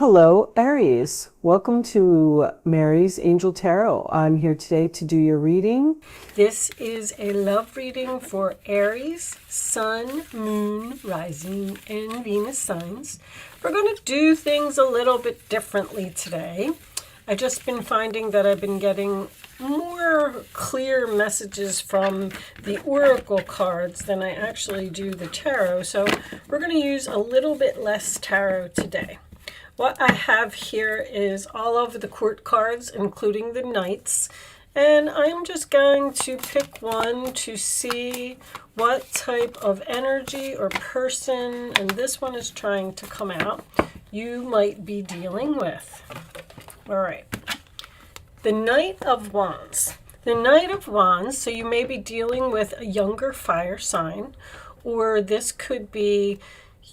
Hello, Aries. Welcome to Mary's Angel Tarot. I'm here today to do your reading. This is a love reading for Aries, Sun, Moon, Rising, and Venus signs. We're going to do things a little bit differently today. I've just been finding that I've been getting more clear messages from the oracle cards than I actually do the tarot. So we're going to use a little bit less tarot today. What I have here is all of the court cards, including the knights, and I'm just going to pick one to see what type of energy or person, and this one is trying to come out, you might be dealing with. All right. The Knight of Wands. The Knight of Wands, so you may be dealing with a younger fire sign, or this could be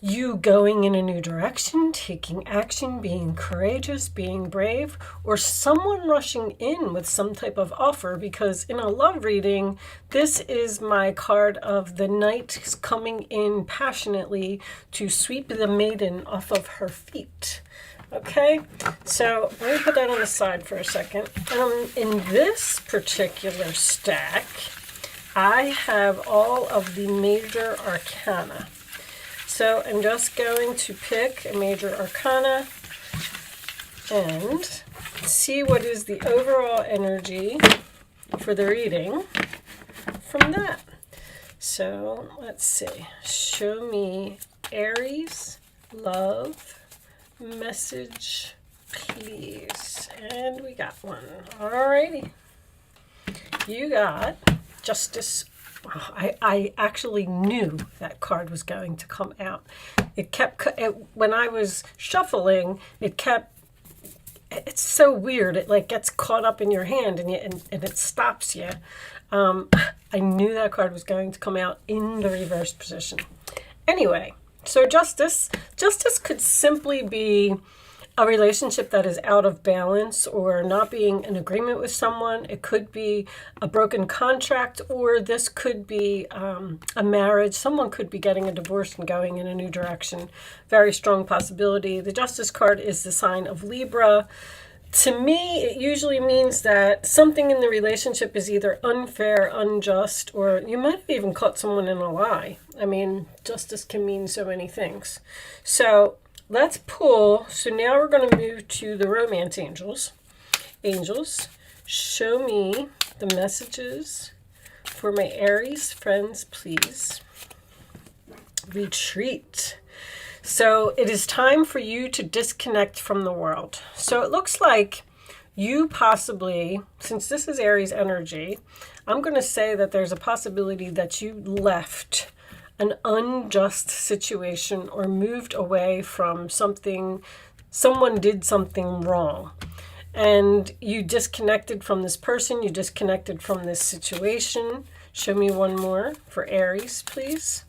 you going in a new direction, taking action, being courageous, being brave, or someone rushing in with some type of offer, because in a love reading, this is my card of the knight coming in passionately to sweep the maiden off of her feet. Okay, so let me put that on the side for a second. In this particular stack, I have all of the major arcana. So I'm just going to pick a major arcana and see what is the overall energy for the reading from that. So let's see. Show me Aries Love message, please. And we got one. Alrighty. You got Justice. I actually knew that card was going to come out. When I was shuffling, it's so weird. It like gets caught up in your hand and it stops you. I knew that card was going to come out in the reverse position. Anyway, so Justice could simply be a relationship that is out of balance or not being in agreement with someone. It could be a broken contract, or this could be a marriage. Someone could be getting a divorce and going in a new direction. Very strong possibility. The Justice card is the sign of Libra. To me, it usually means that something in the relationship is either unfair, unjust, or you might have even caught someone in a lie. I mean, justice can mean so many things. So let's pull. So now we're going to move to the romance angels. Angels, show me the messages for my Aries friends, please. Retreat. So it is time for you to disconnect from the world. So it looks like you possibly, since this is Aries energy, I'm going to say that there's a possibility that you left an unjust situation or moved away from something, someone did something wrong. And you disconnected from this person, you disconnected from this situation. Show me one more for Aries, please.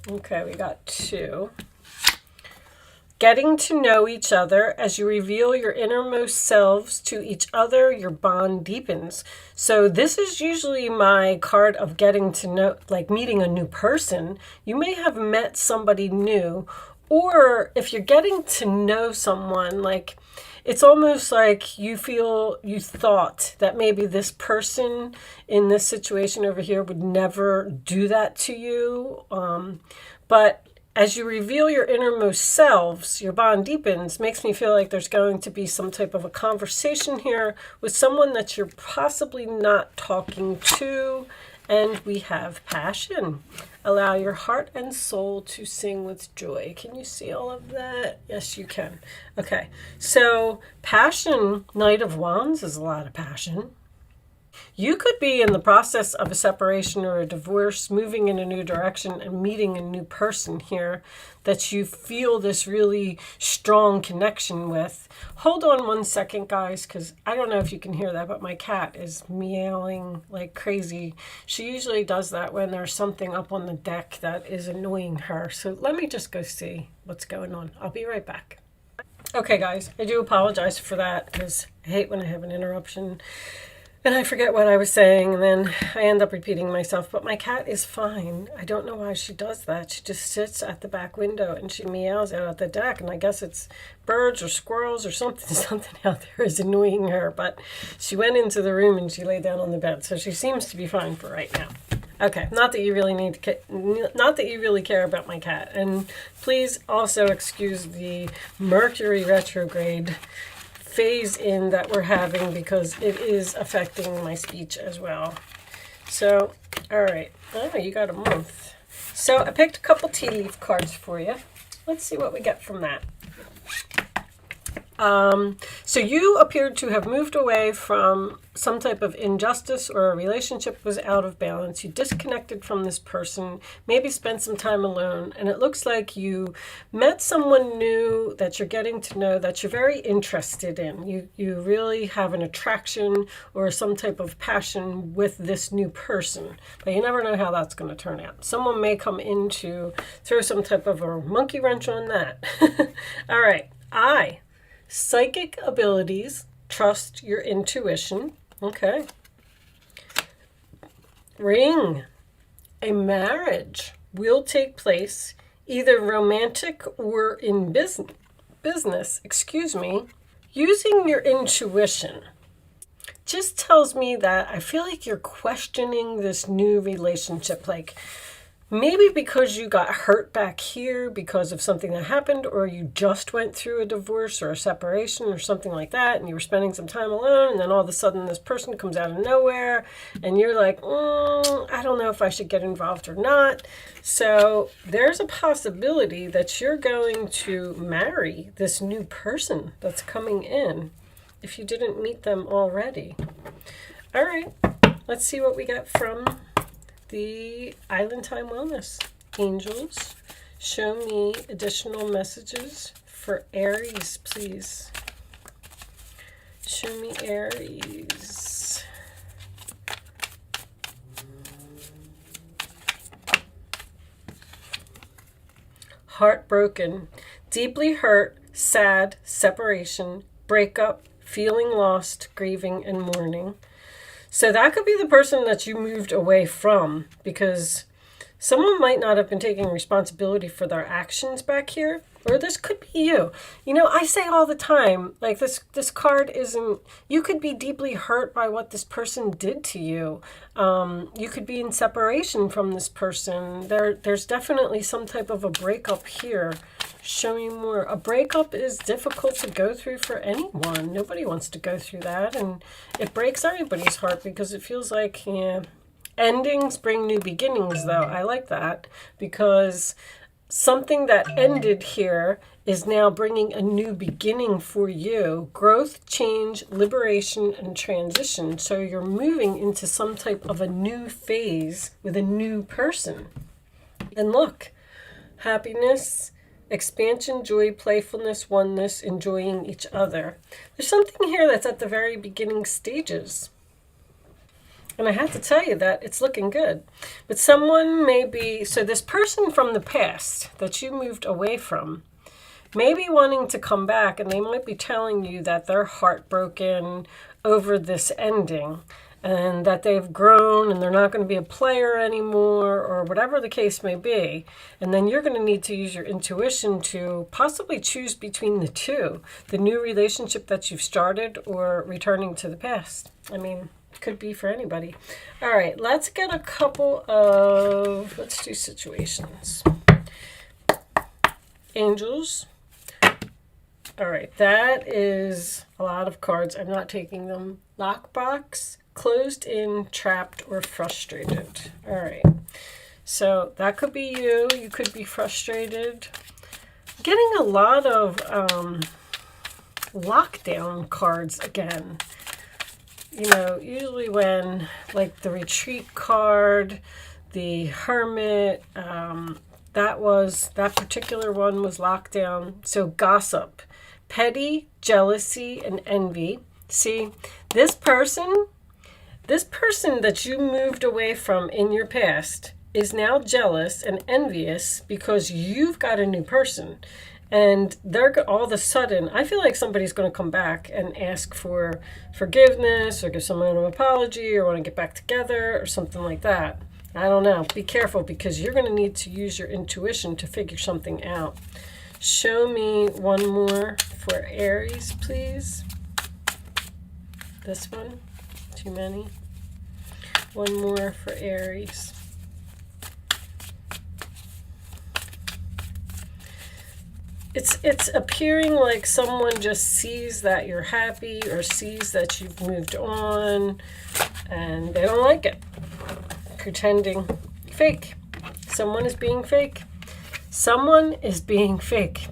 Okay, we got two. Getting to know each other. As you reveal your innermost selves to each other, your bond deepens. So this is usually my card of getting to know, like meeting a new person. You may have met somebody new, or if you're getting to know someone, like it's almost like you thought that maybe this person in this situation over here would never do that to you. But as you reveal your innermost selves, your bond deepens, makes me feel like there's going to be some type of a conversation here with someone that you're possibly not talking to. And we have passion. Allow your heart and soul to sing with joy. Can you see all of that? Yes, you can. Okay, so passion, Knight of Wands is a lot of passion. You could be in the process of a separation or a divorce, moving in a new direction and meeting a new person here that you feel this really strong connection with. Hold on one second, guys, because I don't know if you can hear that, but my cat is meowing like crazy. She usually does that when there's something up on the deck that is annoying her. So let me just go see what's going on. I'll be right back. Okay, guys, I do apologize for that because I hate when I have an interruption. And I forget what I was saying, and then I end up repeating myself. But my cat is fine. I don't know why she does that. She just sits at the back window and she meows out at the deck. And I guess it's birds or squirrels or something, something out there is annoying her. But she went into the room and she lay down on the bed. So she seems to be fine for right now. Okay, not that you really not that you really care about my cat. And please also excuse the Mercury retrograde phase in that we're having, because it is affecting my speech as well. So, all right. Oh, you got a month. So I picked a couple tea leaf cards for you. Let's see what we get from that. So you appeared to have moved away from some type of injustice, or a relationship was out of balance. You disconnected from this person, maybe spent some time alone, and it looks like you met someone new that you're getting to know, that you're very interested in. You really have an attraction or some type of passion with this new person, but you never know how that's going to turn out. Someone may come in to throw some type of a monkey wrench on that. All right. Psychic abilities, trust your intuition. Okay. Ring. A marriage will take place, either romantic or in business, using your intuition. Just tells me that I feel like you're questioning this new relationship, like maybe because you got hurt back here because of something that happened, or you just went through a divorce or a separation or something like that, and you were spending some time alone, and then all of a sudden this person comes out of nowhere, and you're like, I don't know if I should get involved or not. So there's a possibility that you're going to marry this new person that's coming in, if you didn't meet them already. All right, let's see what we get from the Island Time Wellness. Angels, show me additional messages for Aries, please. Show me Aries. Heartbroken, deeply hurt, sad, separation, breakup, feeling lost, grieving, and mourning. So that could be the person that you moved away from, because someone might not have been taking responsibility for their actions back here, or this could be you. You know, I say all the time, like this card isn't, you could be deeply hurt by what this person did to you. You could be in separation from this person. There's definitely some type of a breakup here. Show me more. A breakup is difficult to go through for anyone. Nobody wants to go through that, and it breaks everybody's heart because it feels like, yeah, endings bring new beginnings, though. I like that, because something that ended here is now bringing a new beginning for you. Growth, change, liberation, and transition. So you're moving into some type of a new phase with a new person. And look, happiness, expansion, joy, playfulness, oneness, enjoying each other. There's something here that's at the very beginning stages. And I have to tell you that it's looking good. But someone may be, so this person from the past that you moved away from may be wanting to come back, and they might be telling you that they're heartbroken over this ending, and that they've grown and they're not going to be a player anymore, or whatever the case may be. And then you're going to need to use your intuition to possibly choose between the two, the new relationship that you've started or returning to the past. I mean, it could be for anybody. All right, let's get a couple of, let's do situations. Angels. All right, that is a lot of cards. I'm not taking them. Lockbox. Closed in, trapped, or frustrated. All right. So that could be you. You could be frustrated. Getting a lot of lockdown cards again. You know, usually when, like the retreat card, the hermit, that particular one was lockdown. So gossip, petty, jealousy, and envy. See, this person that you moved away from in your past is now jealous and envious because you've got a new person. And they're all of a sudden, I feel like somebody's going to come back and ask for forgiveness or give someone an apology or want to get back together or something like that. I don't know. Be careful, because you're going to need to use your intuition to figure something out. Show me one more for Aries, please. This one. Too many. One more for Aries. It's appearing like someone just sees that you're happy or sees that you've moved on and they don't like it. Pretending. Fake. Someone is being fake. Someone is being fake.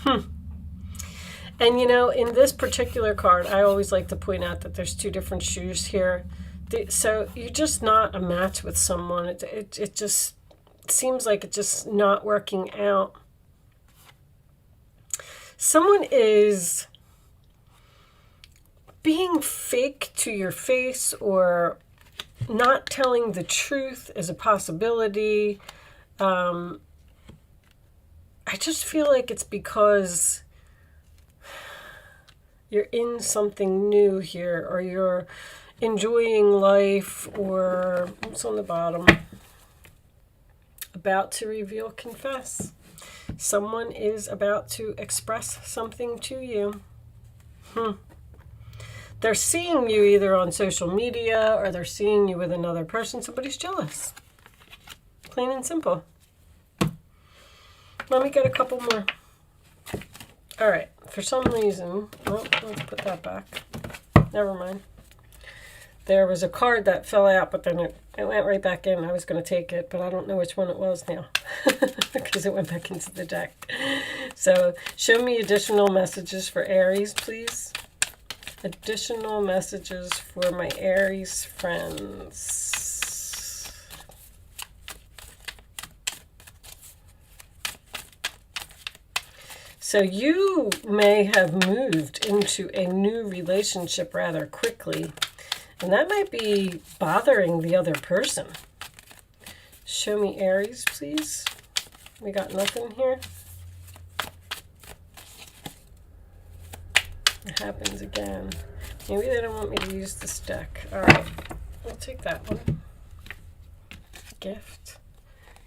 And you know, in this particular card, I always like to point out that there's two different shoes here. So you're just not a match with someone. It just seems like it's just not working out. Someone is being fake to your face, or not telling the truth is a possibility. I just feel like it's because you're in something new here, or you're enjoying life, or what's on the bottom? About to reveal, confess. Someone is about to express something to you. They're seeing you either on social media or they're seeing you with another person. Somebody's jealous. Plain and simple. Let me get a couple more. All right. For some reason, well, let's put that back. Never mind. There was a card that fell out, but then it went right back in. I was going to take it, but I don't know which one it was now because it went back into the deck. So show me additional messages for Aries, please. Additional messages for my Aries friends. So you may have moved into a new relationship rather quickly. And that might be bothering the other person. Show me Aries, please. We got nothing here. It happens again. Maybe they don't want me to use this deck. All right, we'll take that one. Gift.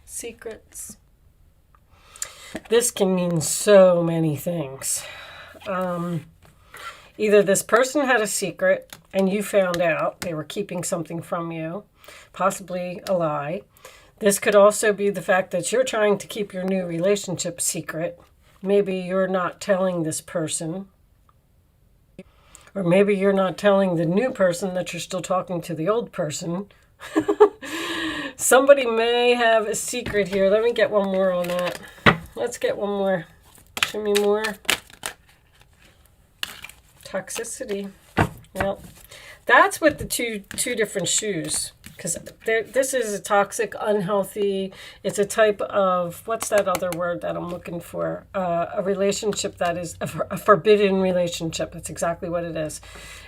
Secrets. This can mean so many things. Either this person had a secret and you found out they were keeping something from you, possibly a lie. This could also be the fact that you're trying to keep your new relationship secret. Maybe you're not telling this person. Or maybe you're not telling the new person that you're still talking to the old person. Somebody may have a secret here. Let me get one more on that. Let's get one more. Show me more. Toxicity. Well, that's with the two different shoes, because this is a toxic, unhealthy. It's a type of, what's that other word that I'm looking for? A relationship that is a forbidden relationship. That's exactly what it is.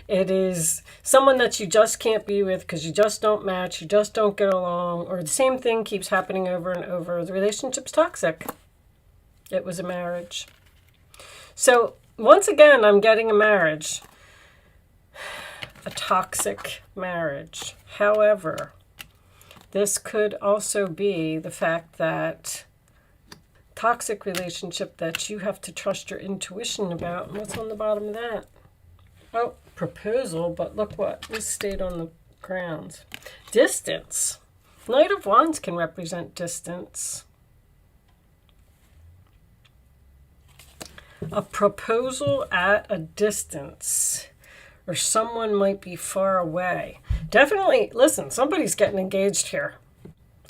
It is someone that you just can't be with because you just don't match, you just don't get along, or the same thing keeps happening over and over. The relationship's toxic. It was a marriage. So once again, I'm getting a marriage. A toxic marriage. However, this could also be the fact that toxic relationship that you have to trust your intuition about. And what's on the bottom of that? Oh, proposal, but look what, this stayed on the ground. Distance. Knight of Wands can represent distance. A proposal at a distance, or someone might be far away. Definitely, listen, somebody's getting engaged here,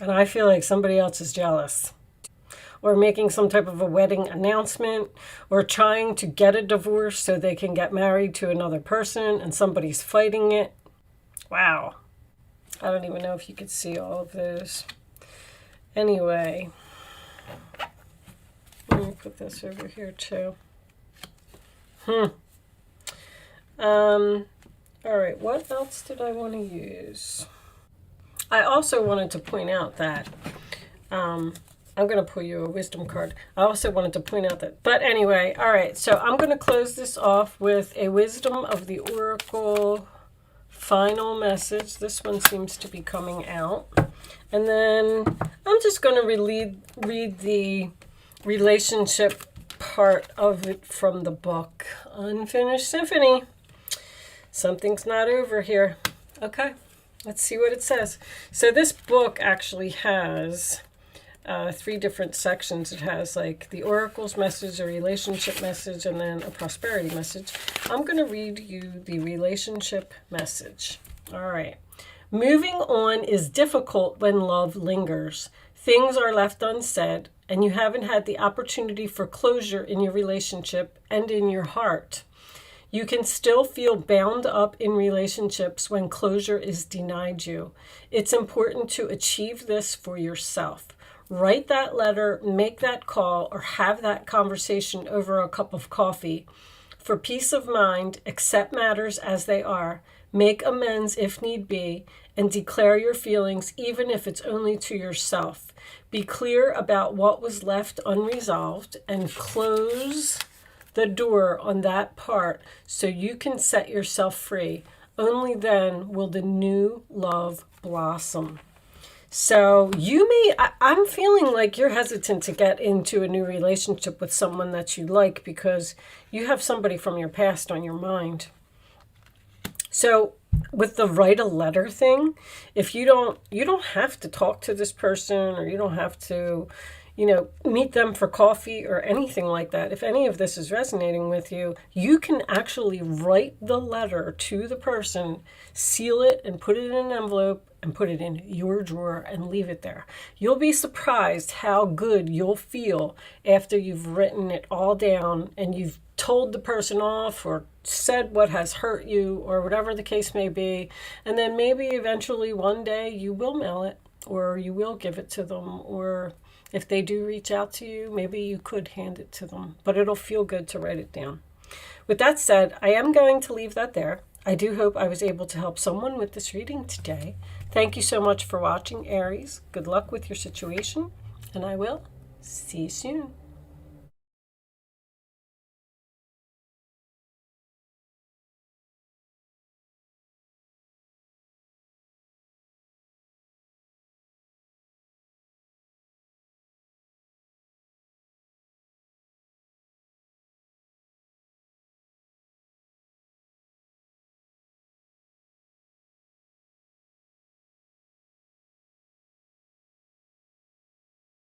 and I feel like somebody else is jealous, or making some type of a wedding announcement, or trying to get a divorce so they can get married to another person, and somebody's fighting it. Wow. I don't even know if you could see all of those. Anyway, let me put this over here too. All right, what else did I want to use? I also wanted to point out that I'm going to pull you a wisdom card. I also wanted to point out that. But anyway, all right. So I'm going to close this off with a wisdom of the oracle final message. This one seems to be coming out. And then I'm just going to read the relationship part of it from the book. Unfinished Symphony. Something's not over here. Okay, let's see what it says. So this book actually has 3 different sections. It has like the oracle's message, a relationship message, and then a prosperity message. I'm going to read you the relationship message. All right. Moving on is difficult when love lingers. Things are left unsaid, and you haven't had the opportunity for closure in your relationship and in your heart. You can still feel bound up in relationships when closure is denied you. It's important to achieve this for yourself. Write that letter, make that call, or have that conversation over a cup of coffee. For peace of mind, accept matters as they are, make amends if need be, and declare your feelings even if it's only to yourself. Be clear about what was left unresolved and close the door on that part so you can set yourself free. Only then will the new love blossom. So I'm feeling like you're hesitant to get into a new relationship with someone that you like because you have somebody from your past on your mind. So with the write a letter thing, if you don't have to talk to this person, or you don't have to, meet them for coffee or anything like that. If any of this is resonating with you, you can actually write the letter to the person, seal it, and put it in an envelope and put it in your drawer and leave it there. You'll be surprised how good you'll feel after you've written it all down and you've told the person off or said what has hurt you or whatever the case may be. And then maybe eventually one day you will mail it, or you will give it to them, or if they do reach out to you, maybe you could hand it to them, but it'll feel good to write it down. With that said, I am going to leave that there. I do hope I was able to help someone with this reading today. Thank you so much for watching, Aries. Good luck with your situation, and I will see you soon.